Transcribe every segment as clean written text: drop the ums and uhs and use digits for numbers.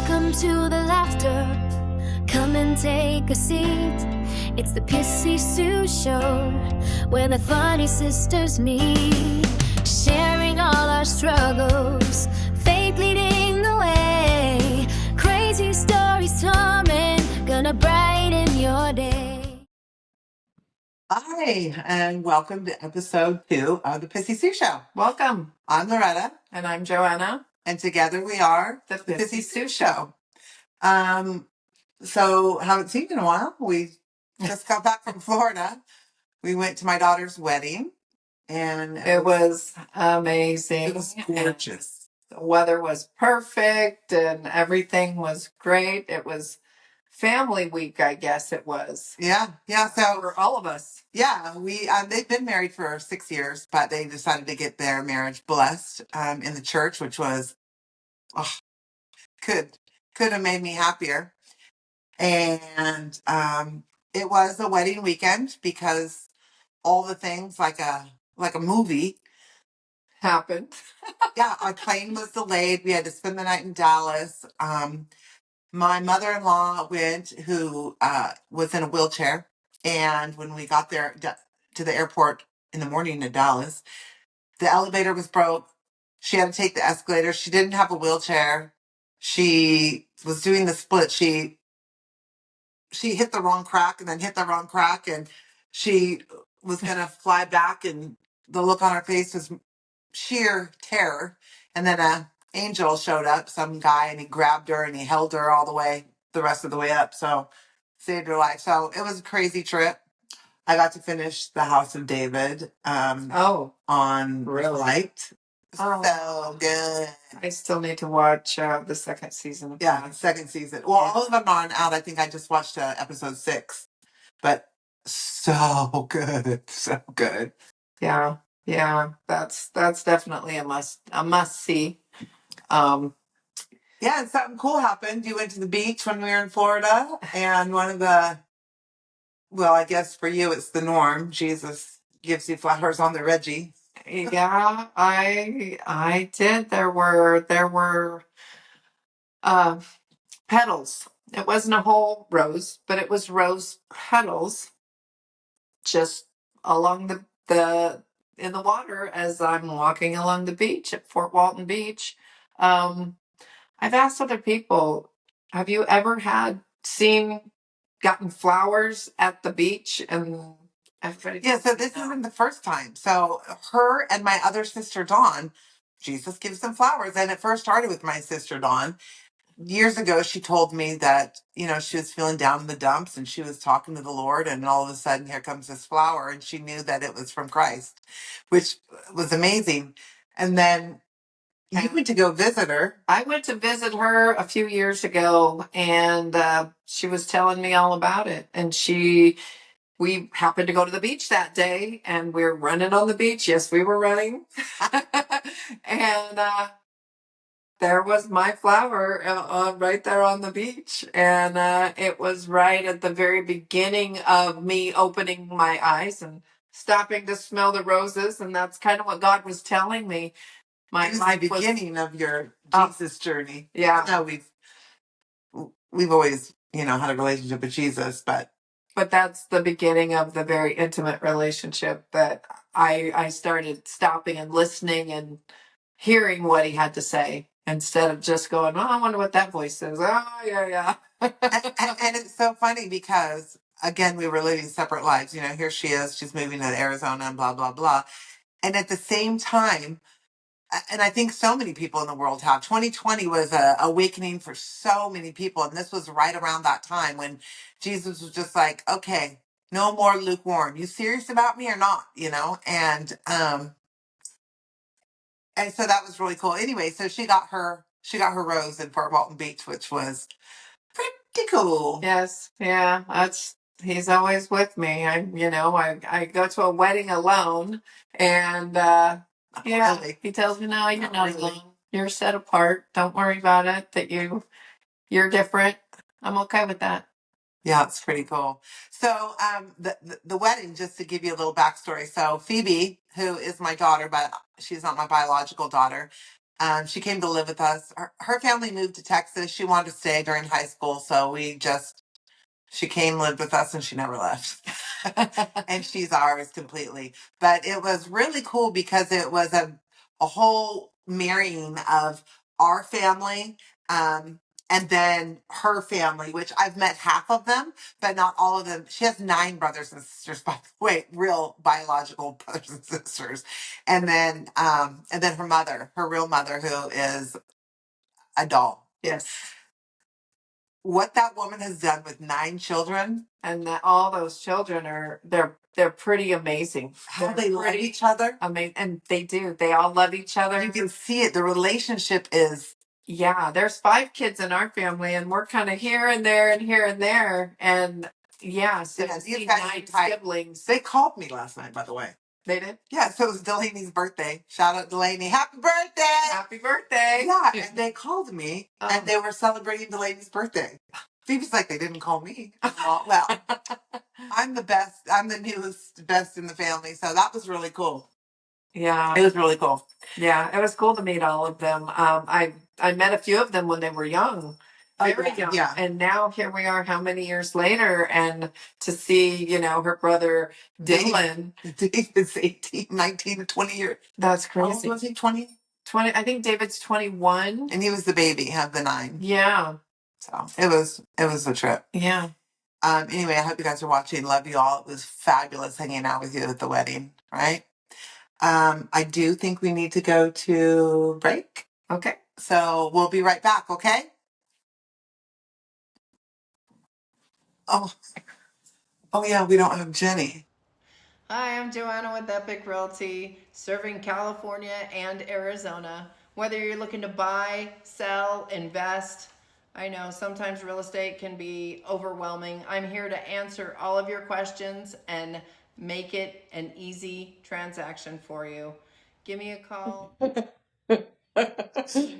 Welcome to the laughter. Come and take a seat. It's the Pissy Sue Show, where the funny sisters meet, sharing all our struggles, faith leading the way, crazy stories coming, gonna brighten your day. Hi, and welcome to episode 2 of the Pissy Sue Show. Welcome. I'm Loretta, And I'm Joanna. and together we are The Pissy Sue Show. So haven't seen you in a while. We just got back from Florida. We went to my daughter's wedding, and It was amazing. it was gorgeous. And the weather was perfect and everything was great. It was family week, I guess it was. Yeah. So For all of us. yeah, we they've been married for 6 years, but they decided to get their marriage blessed in the church, which was could have made me happier. And it was a wedding weekend because all the things like a movie Happened. Yeah, our plane was delayed. We had to spend the night in Dallas. My mother-in-law went, who was in a wheelchair, and when we got there to the airport in the morning in Dallas, the elevator was broke. She had to take the escalator. She didn't have a wheelchair. She was doing the split. She hit the wrong crack and then hit the wrong crack, and she was going to fly back, and the look on her face was sheer terror. And then a angel showed up, some guy, and he grabbed her and he held her all the rest of the way up. So saved her life. So it was a crazy trip. I got to finish the House of David on really? flight. Oh. So good. I still need to watch the second season. Yeah, second season. Well, all of them aren't out. I think I just watched episode 6, but so good, so good. Yeah, that's definitely a must see. Yeah, and something cool happened. You went to the beach when we were in Florida, and one of the, well, I guess for you it's the norm. Jesus gives you flowers on the Reggie. Yeah, I did. There were petals. It wasn't a whole rose, but it was rose petals just along the in the water as I'm walking along the beach at Fort Walton Beach. I've asked other people, have you ever gotten flowers at the beach? And everybody, Yeah, so this isn't the first time. So her and my other sister Dawn, Jesus gives them flowers. And it first started with my sister Dawn. Years ago, she told me that, she was feeling down in the dumps and she was talking to the Lord, and all of a sudden here comes this flower, and she knew that it was from Christ, which was amazing. And then you went to go visit her. I went to visit her a few years ago, and she was telling me all about it. And we happened to go to the beach that day, and we were running on the beach. Yes, we were running. And there was my flower right there on the beach. And it was right at the very beginning of me opening my eyes and stopping to smell the roses. And that's kind of what God was telling me. It was the beginning of your Jesus journey. Yeah. No, we've always, had a relationship with Jesus, but that's the beginning of the very intimate relationship that I started stopping and listening and hearing what he had to say instead of just going, oh, I wonder what that voice says. Oh, yeah. and it's so funny because, again, we were living separate lives. Here she is, she's moving to Arizona and blah, blah, blah. And at the same time, and I think so many people in the world have, 2020 was a awakening for so many people. And this was right around that time when Jesus was just like, okay, no more lukewarm. You serious about me or not? And so that was really cool. Anyway, so she got her rose in Fort Walton Beach, which was pretty cool. Yes. Yeah. He's always with me. I go to a wedding alone, and Really? he tells me, no, you're not alone. You're set apart. Don't worry about it. That you're different. I'm okay with that. Yeah, it's pretty cool. So the wedding, just to give you a little backstory. So Phoebe, who is my daughter, but she's not my biological daughter, She came to live with us. Her family moved to Texas. She wanted to stay during high school, so she came, lived with us, and she never left. And she's ours completely. But it was really cool because it was a whole marrying of our family, and then her family, which I've met half of them, but not all of them. She has 9 brothers and sisters, by the way, real biological brothers and sisters. And then her mother, her real mother, who is a doll. Yes. What that woman has done with 9 children, and that all those children are they're pretty amazing. how They're they love pretty each other. amazing, and they do. They all love each other. You can see it. The relationship is. Yeah, there's 5 kids in our family, and we're kind of here and there and here and there, and yeah, so Yeah, to these see guys 9 are tight. siblings. They called me last night, by the way. They did. Yeah, so it was Delaney's birthday. Shout out Delaney. Happy birthday! Happy birthday! Yeah, and they called me and they were celebrating Delaney's birthday. Phoebe's like, they didn't call me. Well, I'm the best. I'm the newest best in the family. So that was really cool. Yeah, It was really cool. Yeah, it was cool to meet all of them. I met a few of them when they were young, very young, Yeah. and now here we are, how many years later, and to see, her brother Dylan. Dave is 18, 19, 20 years. That's How old crazy. was he? 20? 20. I think David's 21. And he was the baby of the 9. Yeah. So it was a trip. Yeah. Anyway, I hope you guys are watching. Love you all. It was fabulous hanging out with you at the wedding, right? I do think we need to go to break. Okay. So we'll be right back, okay? Oh yeah, we don't have Jenny. Hi, I'm Joanna with Epic Realty, serving California and Arizona. Whether you're looking to buy, sell, invest, I know sometimes real estate can be overwhelming. I'm here to answer all of your questions and make it an easy transaction for you. Give me a call.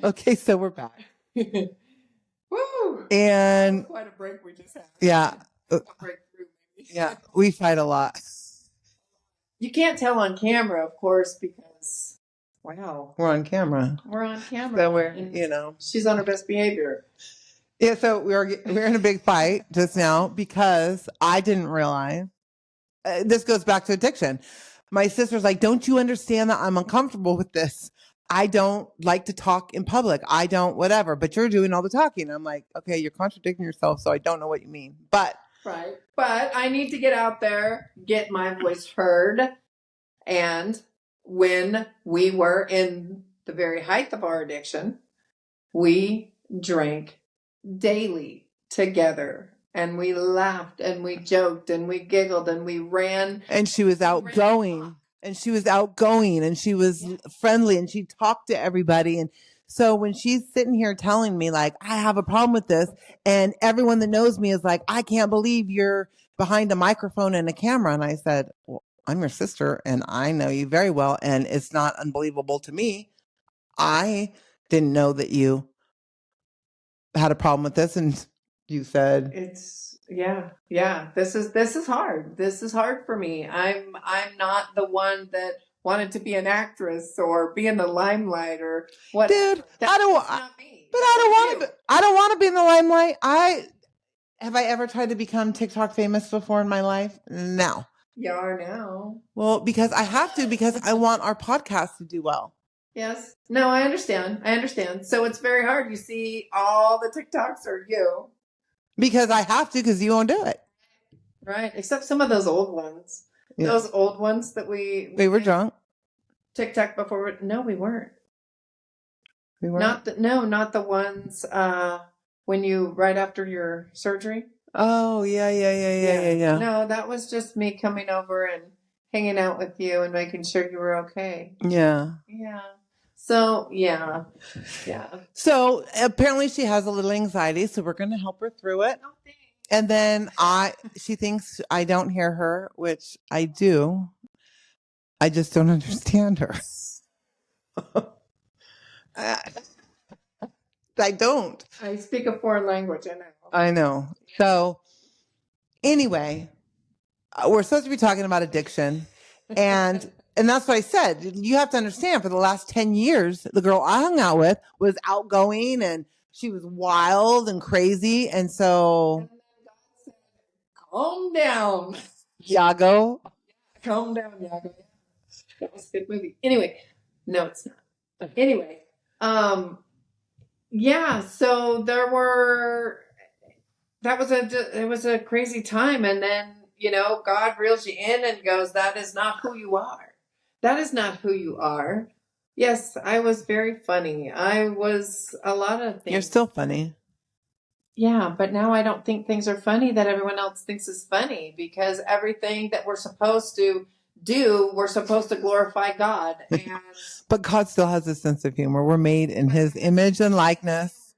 Okay, so we're back. Woo! And Quite a break we just had. yeah, A breakthrough, maybe. yeah, we fight a lot. You can't tell on camera, of course, because wow, We're on camera. we're on camera. So we're, and she's on her best behavior. Yeah, so we're in a big fight just now because I didn't realize. This goes back to addiction. My sister's like, don't you understand that I'm uncomfortable with this? I don't like to talk in public. I don't whatever, but you're doing all the talking. I'm like, okay, you're contradicting yourself, so I don't know what you mean. But Right. But I need to get out there, get my voice heard. And when we were in the very height of our addiction, we drank daily together. And we laughed and we joked and we giggled and we ran. And she was outgoing. And she was outgoing and she was friendly and she talked to everybody. And so when she's sitting here telling me, like, I have a problem with this, and everyone that knows me is like, I can't believe you're behind a microphone and a camera. And I said, well, I'm your sister and I know you very well. And it's not unbelievable to me. I didn't know that you had a problem with this. And you said, It's yeah. This is hard. This is hard for me. I'm not the one that wanted to be an actress or be in the limelight or what. dude, I don't want, not me. but I don't want to be in the limelight. Have I ever tried to become TikTok famous before in my life? No. You are now. Well, because I have to, because I want our podcast to do well. Yes. No, I understand. So it's very hard. You see, all the TikToks are you. Because I have to, because you won't do it. Right. Except some of those old ones. Yeah. Those old ones that we were drunk. TikTok before. No, we weren't. We weren't. Not the ones when you right after your surgery. Oh, yeah. No, that was just me coming over and hanging out with you and making sure you were okay. Yeah. Yeah. So, yeah. So apparently she has a little anxiety, so we're going to help her through it. Oh, thanks. And then she thinks I don't hear her, which I do. I just don't understand her. I don't. I speak a foreign language, I know. I know. So anyway, we're supposed to be talking about addiction. And And that's what I said. You have to understand, for the last 10 years, the girl I hung out with was outgoing and she was wild and crazy. And so, Calm down. Yago, Calm down, Yago. That was a good movie. Anyway, no, it's not. Anyway, yeah. So it was a crazy time, and then God reels you in and goes, "That is not who you are. That is not who you are." Yes, I was very funny. I was a lot of things. you're still funny. Yeah, but now I don't think things are funny that everyone else thinks is funny, because everything that we're supposed to do, we're supposed to glorify God. And But God still has a sense of humor. We're made in his image and likeness.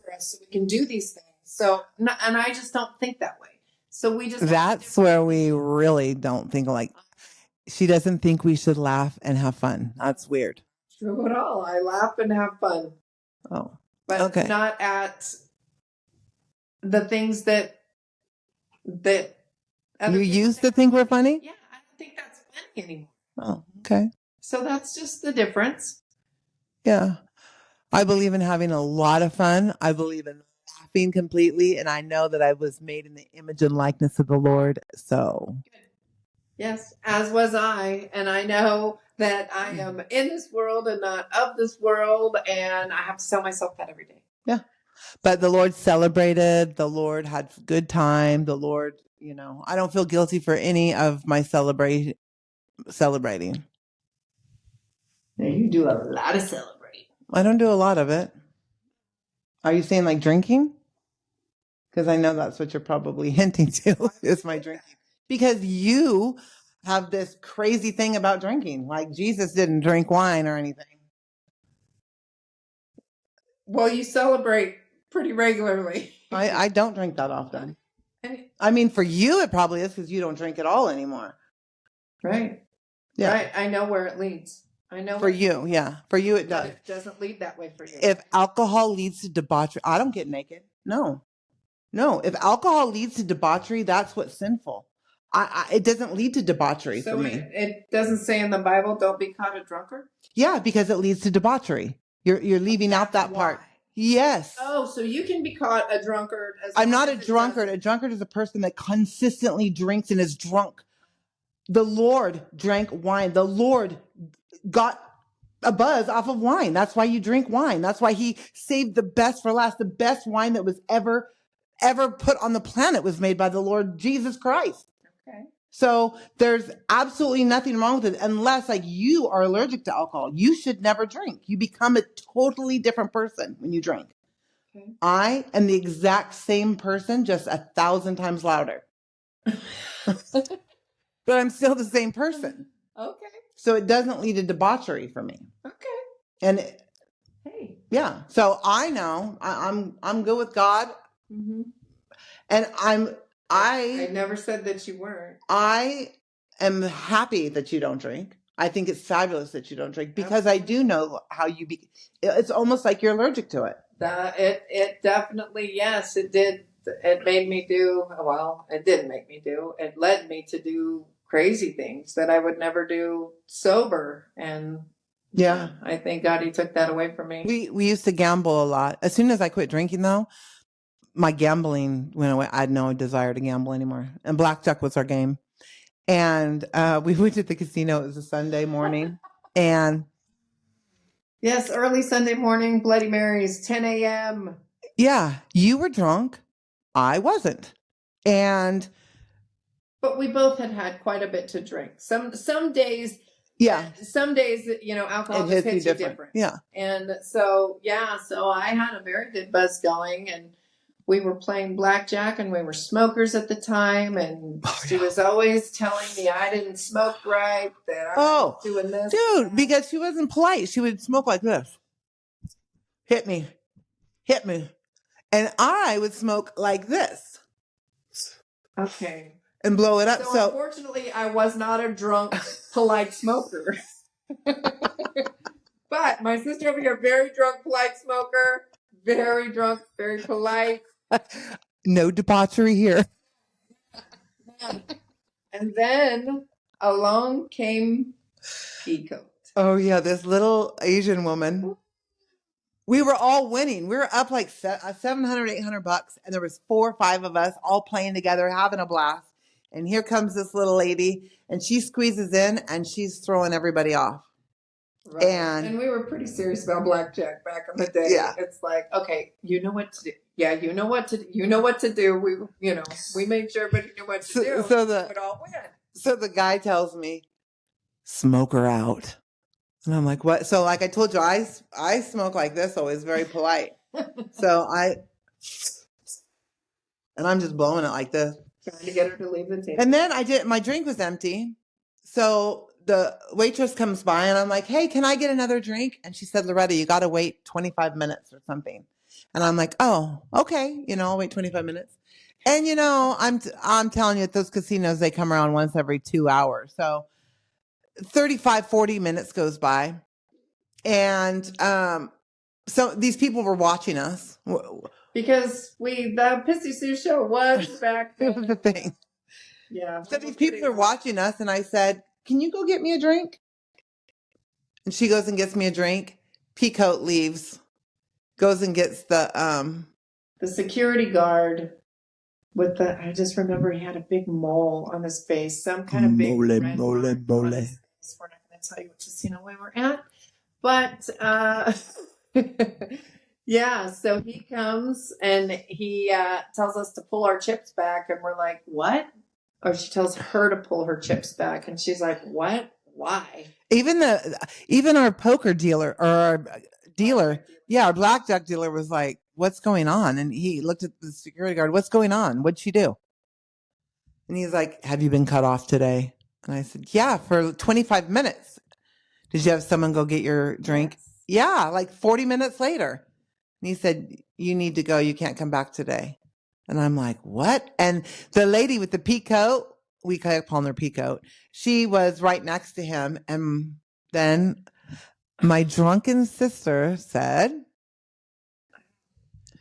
for us so we can do these things. So, and I just don't think that way. So we just That's where we really don't think like, she doesn't think we should laugh and have fun. That's weird. true at all. I laugh and have fun, Oh, but okay. not at the things that other You people used to think we're funny? Yeah, I don't think that's funny anymore. Oh, okay. So that's just the difference. Yeah. I believe in having a lot of fun. I believe in laughing completely. And I know that I was made in the image and likeness of the Lord. So, Yes, as was I. And I know that I am in this world and not of this world. And I have to tell myself that every day. yeah. But the Lord celebrated. The Lord had good time. The Lord, I don't feel guilty for any of my celebrating. Now you do a lot of celebrating. I don't do a lot of it. Are you saying like drinking? Because I know that's what you're probably hinting to is my drinking. Because you have this crazy thing about drinking. Like Jesus didn't drink wine or anything. Well, you celebrate pretty regularly. I don't drink that often. And- I mean, for you, it probably is because you don't drink at all anymore. Right. Yeah. Right. I know where it leads. I know For you, yeah. For you, it but does. it doesn't lead that way for you. If alcohol leads to debauchery, I don't get naked. No. If alcohol leads to debauchery, that's what's sinful. It doesn't lead to debauchery for me. It doesn't say in the Bible, don't be caught a drunkard? Yeah, because it leads to debauchery. You're leaving out that part. Yes. Oh, so you can be caught a drunkard as I'm long not a as it drunkard. A doesn't- drunkard is a person that consistently drinks and is drunk. The Lord drank wine. The Lord got a buzz off of wine. That's why you drink wine. That's why he saved the best for last. The best wine that was ever put on the planet was made by the Lord Jesus Christ. Okay. So there's absolutely nothing wrong with it unless like you are allergic to alcohol. You should never drink. You become a totally different person when you drink. Okay. I am the exact same person, just 1,000 times louder. But I'm still the same person. Okay. So it doesn't lead to debauchery for me. Okay. And Hey. yeah, so I know I'm good with God, Mm-hmm. and I never said that you weren't. I am happy that you don't drink. I think it's fabulous that you don't drink because I do know how it's almost like you're allergic to it. It definitely, yes, it did. It made me do, well, it didn't make me do, it led me to do crazy things that I would never do sober. And Yeah. I thank God he took that away from me. We used to gamble a lot. As soon as I quit drinking though, my gambling went away. I had no desire to gamble anymore. And blackjack was our game. And we went to the casino. It was a Sunday morning. And Yes, early Sunday morning, Bloody Marys, 10 a.m. yeah, you were drunk. I wasn't. But we both had quite a bit to drink. Some days, yeah, alcohol it just hits hits you you different. Yeah. And so I had a very good buzz going, and we were playing blackjack, and we were smokers at the time, and she was always telling me I didn't smoke right, that I was doing this. Dude, because she wasn't polite. She would smoke like this. Hit me. And I would smoke like this. Okay. And blow it up. So unfortunately, I was not a drunk, polite smoker. But my sister over here, very drunk, polite smoker. Very drunk, very polite. No debauchery here. And then Along came Peacoat. Oh yeah, this little Asian woman. We were all winning. We were up like $700, $800, and there was 4 or 5 of us all playing together, having a blast. And here comes this little lady, and she squeezes in, and she's throwing everybody off. Right. And we were pretty serious about blackjack back in the day. Yeah. It's like, okay, you know what to do. Yeah, you know what to do. We made sure everybody knew what to do. So we would all win. So the guy tells me, smoke her out. And I'm like, what? So like I told you, I smoke like this, always very polite. So and I'm just blowing it like this. Trying to get her to leave the table. And then my drink was empty. So the waitress comes by and I'm like, hey, can I get another drink? And she said, Loretta, you got to wait 25 minutes or something. And I'm like, oh, okay. I'll wait 25 minutes. And I'm telling you, at those casinos, they come around once every 2 hours. So 35, 40 minutes goes by. And so these people were watching us. Because the Pissy Sue show was back then. It was the thing. Yeah. So these people are watching us, and I said, can you go get me a drink? And she goes and gets me a drink. Peacoat leaves, goes and gets the security guard with I just remember he had a big mole on his face, some kind of big mole. We're not going to tell you what casino we were at, but yeah. So he comes and he tells us to pull our chips back, and we're like, "What?" Or she tells her to pull her chips back, and she's like, "What? Why?" Even our poker dealer or our dealer, our blackjack dealer was like, what's going on? And he looked at the security guard, what's going on? What'd she do? And he's like, have you been cut off today? And I said, yeah, for 25 minutes. Did you have someone go get your drink? Yes. Yeah, like 40 minutes later. And he said, you need to go. You can't come back today. And I'm like, what? And the lady with the peacoat, we kept calling her Peacoat, she was right next to him. And then my drunken sister said,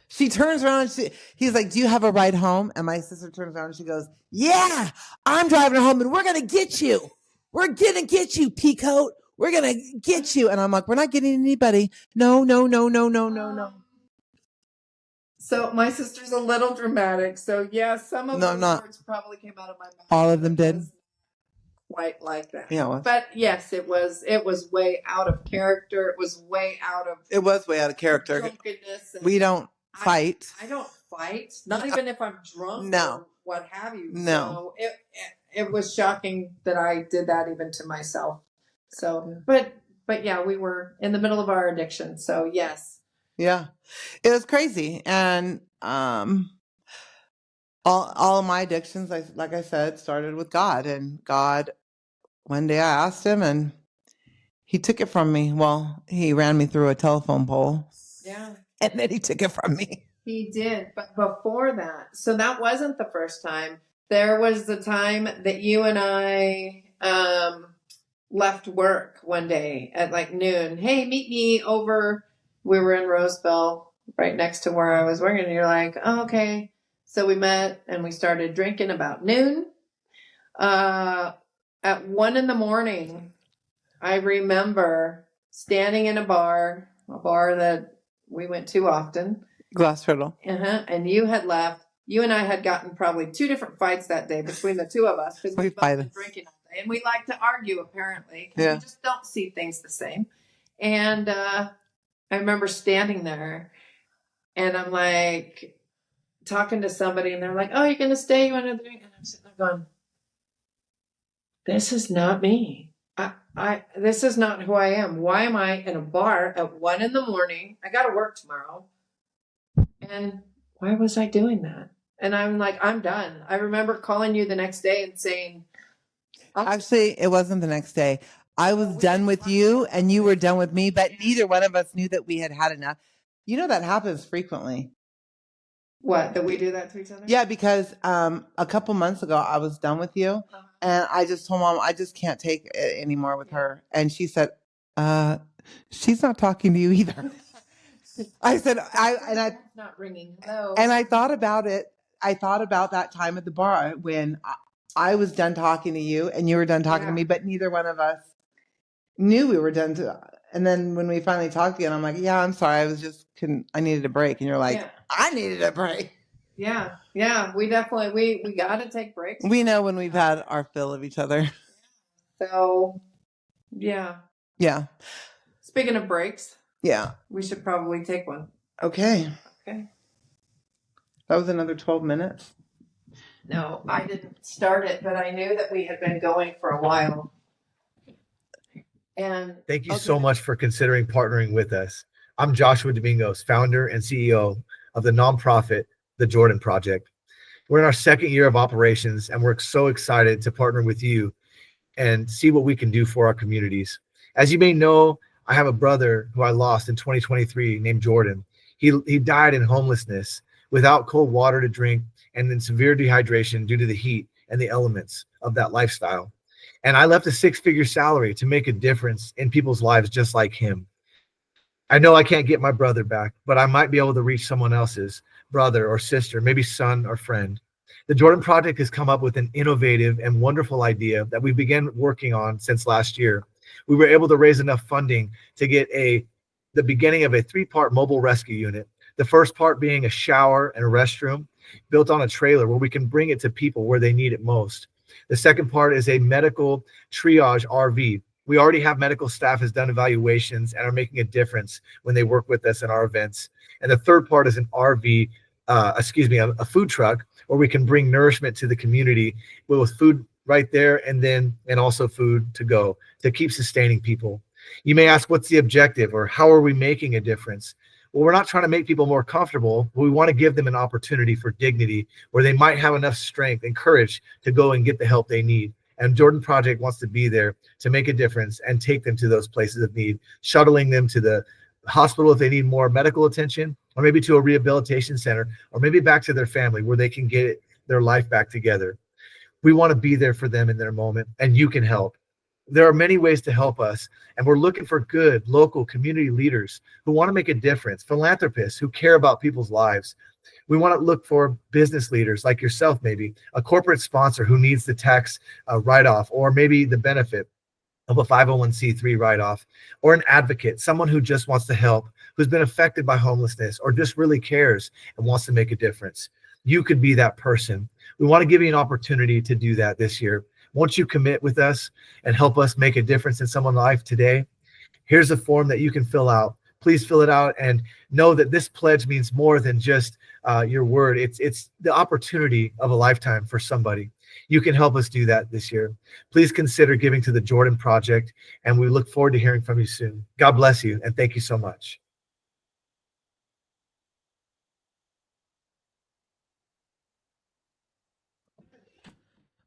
she turns around and he's like, do you have a ride home? And my sister turns around and she goes, yeah, I'm driving her home and we're going to get you. We're going to get you, Peacoat. We're going to get you. And I'm like, we're not getting anybody. No. So my sister's a little dramatic. So yeah, some of those words probably came out of my mouth. All of them did. Quite like that. Yeah. But yes, it was way out of character. It was way out of character. Drunkenness. We don't fight. I don't fight. Not even if I'm drunk. No. Or what have you. No. So it was shocking that I did that even to myself. So, but yeah, we were in the middle of our addiction. So yes. Yeah, it was crazy. And all of my addictions, like I said, started with God. And God, one day I asked him and he took it from me. Well, he ran me through a telephone pole. Yeah. And then he took it from me. He did. But before that, so that wasn't the first time. There was the time that you and I left work one day at like noon. Hey, meet me over. We were in Roseville, right next to where I was working. And you're like, oh, okay. So we met and we started drinking about noon. At 1 a.m, I remember standing in a bar that we went to often. Glass Turtle. And you had left. You and I had gotten probably 2 different fights that day between the two of us because we've both been drinking all day. And we like to argue, apparently, because we just don't see things the same. And I remember standing there and I'm like talking to somebody and they're like, oh, you're going to stay? You want to drink? And I'm sitting there going, this is not me. This is not who I am. Why am I in a bar at 1 a.m? I got to work tomorrow. And why was I doing that? And I'm like, I'm done. I remember calling you the next day and saying, actually, it wasn't the next day. I was done with you and you were done with me, but neither one of us knew that we had had enough. You know, that happens frequently. What, that we do that to each other? Yeah, because a couple months ago, I was done with you. And I just told Mom, I just can't take it anymore with her. And she said, she's not talking to you either. I said, not ringing. Hello. And I thought about it. I thought about that time at the bar when I was done talking to you and you were done talking to me, but neither one of us knew we were done and then when we finally talked again, I'm like, yeah, I'm sorry. I was just I needed a break. And you're like, I needed a break. Yeah. We definitely, we got to take breaks. We know when we've had our fill of each other. So, yeah. Yeah. Speaking of breaks. Yeah. We should probably take one. Okay. That was another 12 minutes. No, I didn't start it, but I knew that we had been going for a while. And thank you so much for considering partnering with us. I'm Joshua Domingos, founder and CEO of the nonprofit, The Jordan Project. We're in our second year of operations, and we're so excited to partner with you and see what we can do for our communities. As you may know, I have a brother who I lost in 2023 named Jordan. He died in homelessness without cold water to drink and in severe dehydration due to the heat and the elements of that lifestyle. And I left a six-figure salary to make a difference in people's lives just like him. I know I can't get my brother back, but I might be able to reach someone else's brother or sister, maybe son or friend. The Jordan Project has come up with an innovative and wonderful idea that we began working on since last year. We were able to raise enough funding to get the beginning of a 3-part mobile rescue unit. The first part being a shower and a restroom built on a trailer where we can bring it to people where they need it most. The second part is a medical triage RV. We already have medical staff has done evaluations and are making a difference when they work with us in our events. And the third part is an RV, a food truck where we can bring nourishment to the community with food right there and also food to go to keep sustaining people. You may ask, what's the objective or how are we making a difference? Well, we're not trying to make people more comfortable, but we want to give them an opportunity for dignity where they might have enough strength and courage to go and get the help they need. And Jordan Project wants to be there to make a difference and take them to those places of need, shuttling them to the hospital if they need more medical attention, or maybe to a rehabilitation center, or maybe back to their family where they can get their life back together. We want to be there for them in their moment, and you can help. There are many ways to help us, and we're looking for good local community leaders who want to make a difference, philanthropists who care about people's lives. We want to look for business leaders like yourself, maybe a corporate sponsor who needs the tax write-off or maybe the benefit of a 501c3 write-off, or an advocate, someone who just wants to help, who's been affected by homelessness or just really cares and wants to make a difference. You could be that person. We want to give you an opportunity to do that this year. Won't you commit with us and help us make a difference in someone's life today? Here's a form that you can fill out. Please fill it out and know that this pledge means more than just your word. It's the opportunity of a lifetime for somebody. You can help us do that this year. Please consider giving to the Jordan Project, and we look forward to hearing from you soon. God bless you, and thank you so much.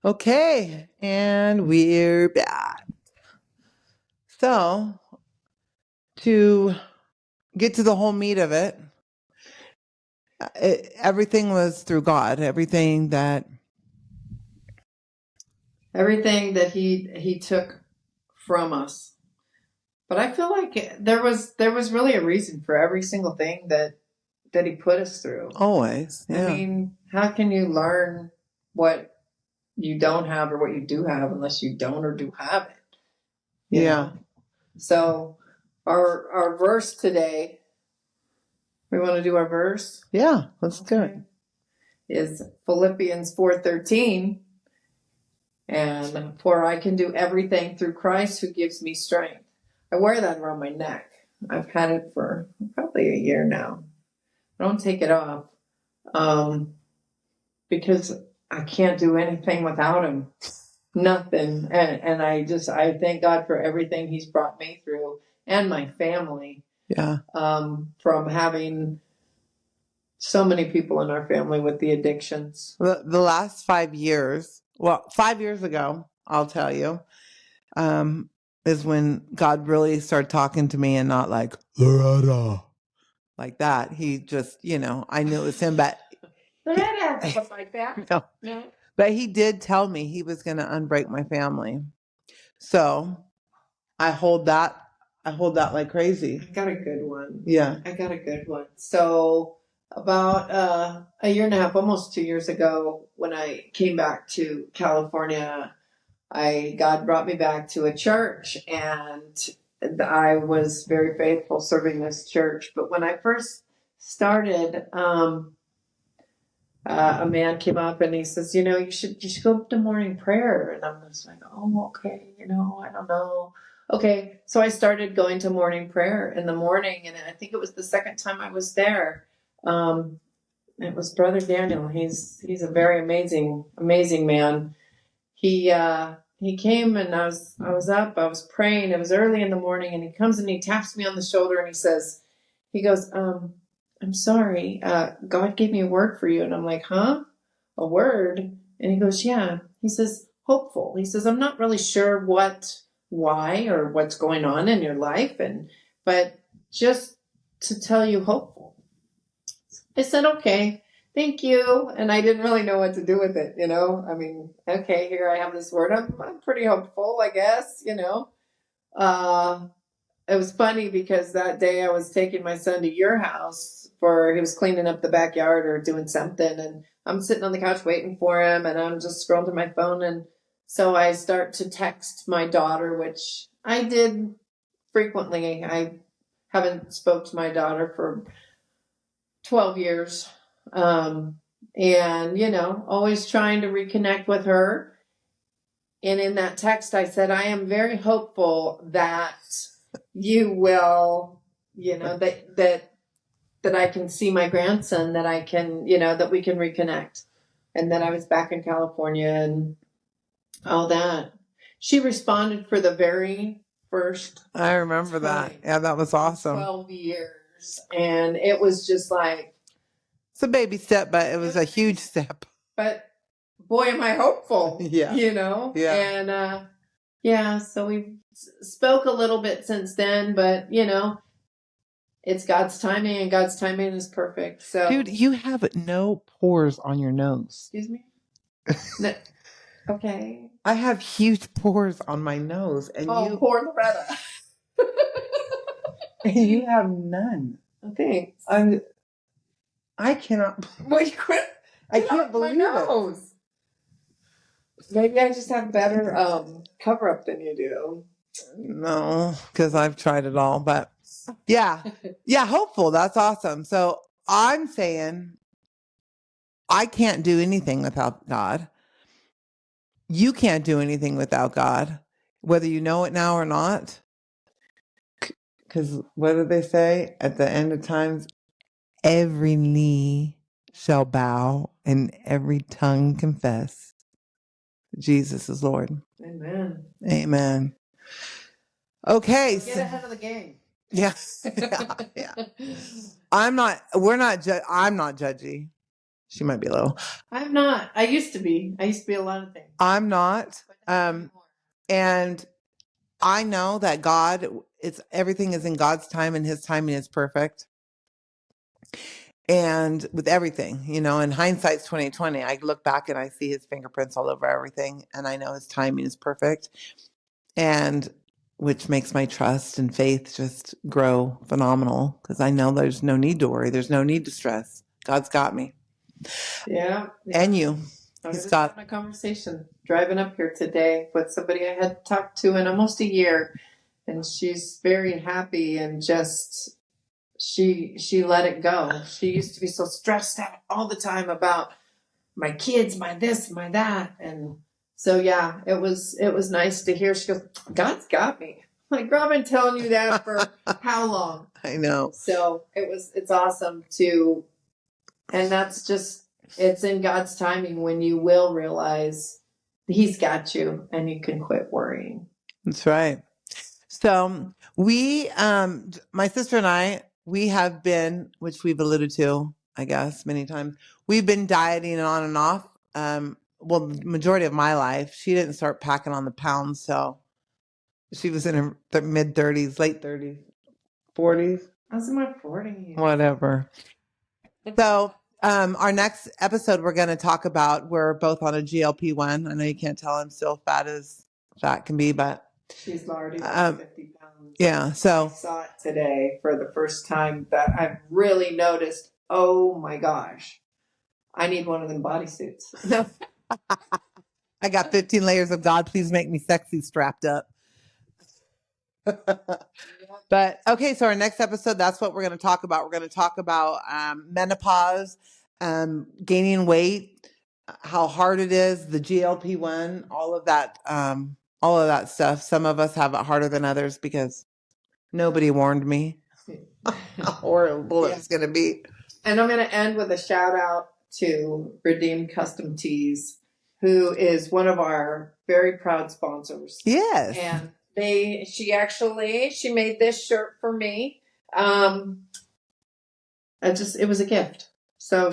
Okay, and we're back. So, to get to the whole meat of it, everything was through God. Everything that he took from us. But I feel like there was really a reason for every single thing that he put us through. Always. Yeah. I mean, how can you learn what you don't have or what you do have unless you don't or do have it? You know? So our verse today, we want to do our verse? Yeah, let's do it. Is Philippians 4:13. And for I can do everything through Christ who gives me strength. I wear that around my neck. I've had it for probably a year now. I don't take it off because I can't do anything without him. Nothing. And I thank God for everything he's brought me through and my family. Yeah. From having so many people in our family with the addictions. The last 5 years, 5 years ago, I'll tell you, is when God really started talking to me and not like, Loretta, like that. He just, I knew it was him, but like that? No. But he did tell me he was going to unbreak my family. So I hold that like crazy. I got a good one. Yeah. I got a good one. So About a year and a half, almost 2 years ago, when I came back to California, God brought me back to a church, and I was very faithful serving this church. But when I first started, a man came up and he says, you should go up to morning prayer. And I'm just like, oh, okay, I don't know. Okay, so I started going to morning prayer in the morning, and I think it was the second time I was there. It was Brother Daniel. He's a very amazing man. He came, and I was up, I was praying. It was early in the morning, and he comes and he taps me on the shoulder and he goes, I'm sorry, God gave me a word for you. And I'm like, huh? A word? And he goes, yeah. He says, hopeful. He says, I'm not really sure why or what's going on in your life, but just to tell you hopeful. I said, okay, thank you. And I didn't really know what to do with it, I mean, okay, here I have this word. I'm pretty hopeful, I guess, Uh, it was funny because that day I was taking my son to your house he was cleaning up the backyard or doing something. And I'm sitting on the couch waiting for him, and I'm just scrolling through my phone. And so I start to text my daughter, which I did frequently. I haven't spoke to my daughter for 12 years. And, always trying to reconnect with her. And in that text, I said, I am very hopeful that you will, that I can see my grandson, that I can, that we can reconnect. And then I was back in California and all that. She responded for the very first I remember that. time. Yeah, that was awesome. 12 years. And it was just like, It's a baby step, but it was a huge step. but boy, am I hopeful. Yeah. Yeah. And so we spoke a little bit since then, but it's God's timing, and God's timing is perfect. So, Dude, you have no pores on your nose. excuse me. No, okay. I have huge pores on my nose, and Poor Loretta. you have none. Thanks. I cannot. Well, you quit. I can't believe it. Maybe I just have better cover up than you do. No, because I've tried it all, but yeah, hopeful. That's awesome. So I'm saying I can't do anything without God. You can't do anything without God, whether you know it now or not. Because what do they say at the end of times? Every knee shall bow and every tongue confess Jesus is Lord. Amen. Amen. Okay. Get ahead of the game. Yeah. Yeah. I'm not judgy. She might be a little. I'm not. I used to be a lot of things. I'm not. And I know that everything is in God's time, and his timing is perfect. And with everything, in hindsight's 2020, I look back and I see his fingerprints all over everything, and I know his timing is perfect, and which makes my trust and faith just grow phenomenal, because I know there's no need to worry. There's no need to stress. God's got me. Yeah. And you. I was just having a conversation driving up here today with somebody I had talked to in almost a year, and she's very happy, and just she let it go. She used to be so stressed out all the time about my kids, my this, my that, and so yeah, it was nice to hear. She goes, God's got me. I'm like, girl, I've been telling you that for how long? I know. So it's awesome to, and that's just, it's in God's timing when you will realize he's got you and you can quit worrying. That's right. So we, my sister and I, we have been, which we've alluded to, I guess, many times, we've been dieting on and off. Well, the majority of my life. She didn't start packing on the pounds, so she was in her mid 30s, late 30s, 40s. I was in my 40s. Whatever. So our next episode, we're going to talk about, we're both on a GLP-1. I know you can't tell I'm still fat as fat can be, but she's already lost 50 pounds. Yeah. So I saw it today for the first time that I've really noticed Oh my gosh. I need one of them bodysuits. No. I got 15 layers of God, please make me sexy strapped up. But okay, so our next episode, that's what we're going to talk about. We're going to talk about menopause, gaining weight, how hard it is, the GLP-1, all of that stuff. Some of us have it harder than others because nobody warned me how horrible it's going to be. And I'm going to end with a shout out to Redeemed Custom Tees, who is one of our very proud sponsors. Yes. And she made this shirt for me. It was a gift. So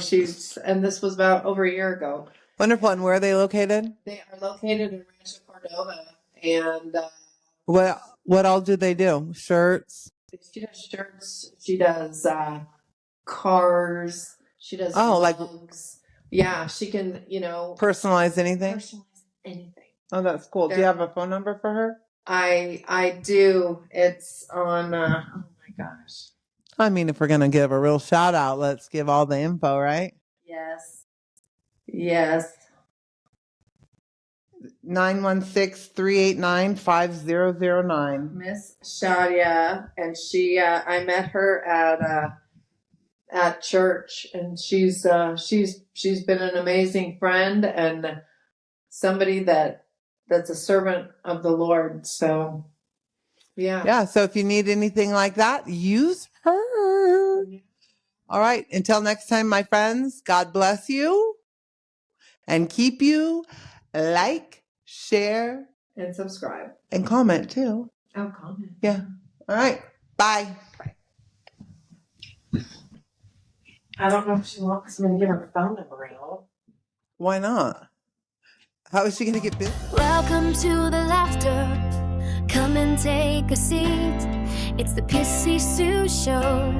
and this was about over a year ago. Wonderful. And where are they located? They are located in Rancho Cordova. And what all do they do? Shirts? She does shirts. She does cars. She does mugs. Yeah, she can, personalize anything. Oh, that's cool. Do you have a phone number for her? I do. It's on. Oh my gosh. I mean, if we're gonna give a real shout out, let's give all the info, right? Yes. 916-389-5009. Miss Shadia, and I met her at church, and she's been an amazing friend and somebody that's a servant of the Lord. So yeah. So if you need anything like that, use her. All right. Until next time, my friends, God bless you and keep you. Like, share, and subscribe, and comment too. Oh, comment. Yeah. All right. Bye. I don't know if she wants me to give her phone number out. Why not? How is she going to get business? Welcome to the laughter. Come and take a seat. It's the Pissy Sue Show,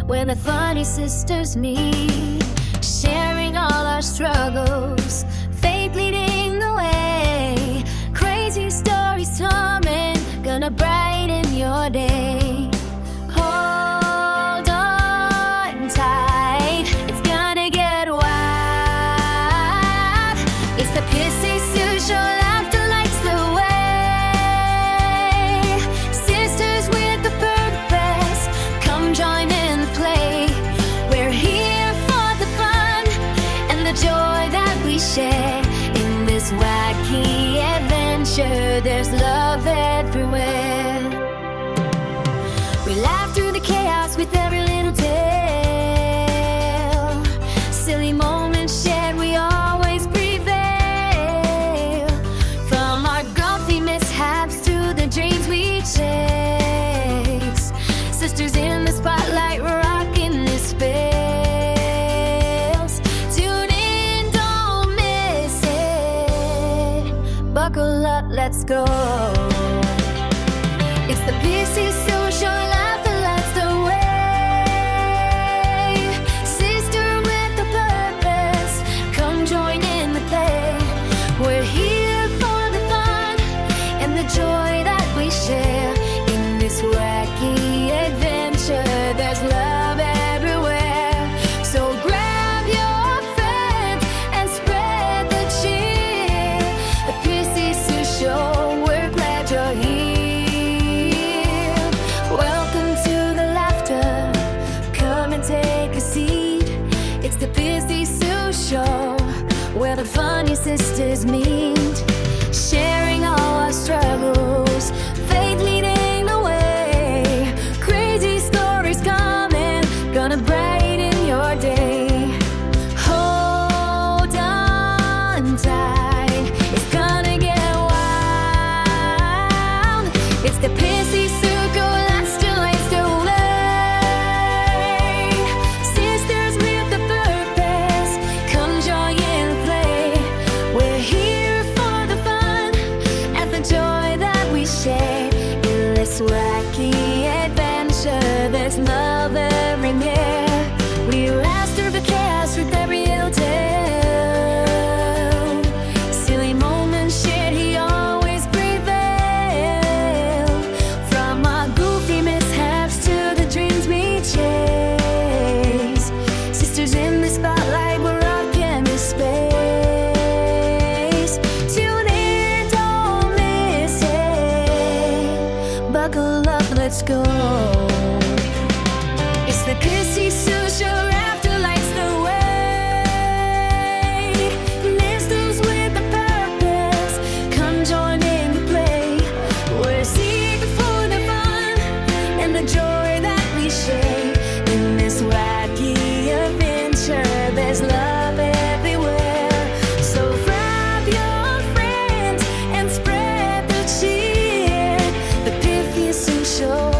where the funny sisters meet, sharing all our struggles, faith leading the way, crazy stories coming, gonna brighten your day. Hold on tight, it's gonna get wild. It's the Pissy Sue Show, laughter lights the way. Sisters with a purpose, come join in the play. We're here for the fun and the joy that we share. In this wacky adventure, there's love everywhere. We laugh through the chaos with every little tale. Silly moments shared, we always prevail. From our grumpy mishaps to the dreams we chase. Sisters in the spotlight, rocking this space. Tune in, don't miss it. Buckle up, let's go. It's the Pissy Social, laughter lights the way. Sister with a purpose, come join in the play. We're here for the fun and the joy that we share. In this wacky adventure, there's love everywhere. So grab your friend and spread the cheer. The Pissy Sue Show, we're glad you're here. Welcome to the laughter, come and take a seat. It's the Pissy Sue Show, where the funny sisters meet, sharing all our struggles, faith leading the way, crazy stories coming, gonna brighten your day. Hold on tight, it's gonna get wild. It's the Pissy Sue Go, laughter lights the way. Sisters with a purpose, come join in the play. We're here for let's go. It's the Pissy Sue Show, after lights the way. Listeners with a purpose, come join in the play. We're seeking for the fun and the joy that we share. In this wacky adventure, there's love everywhere. So grab your friends and spread the cheer. The Pissy Sue Show.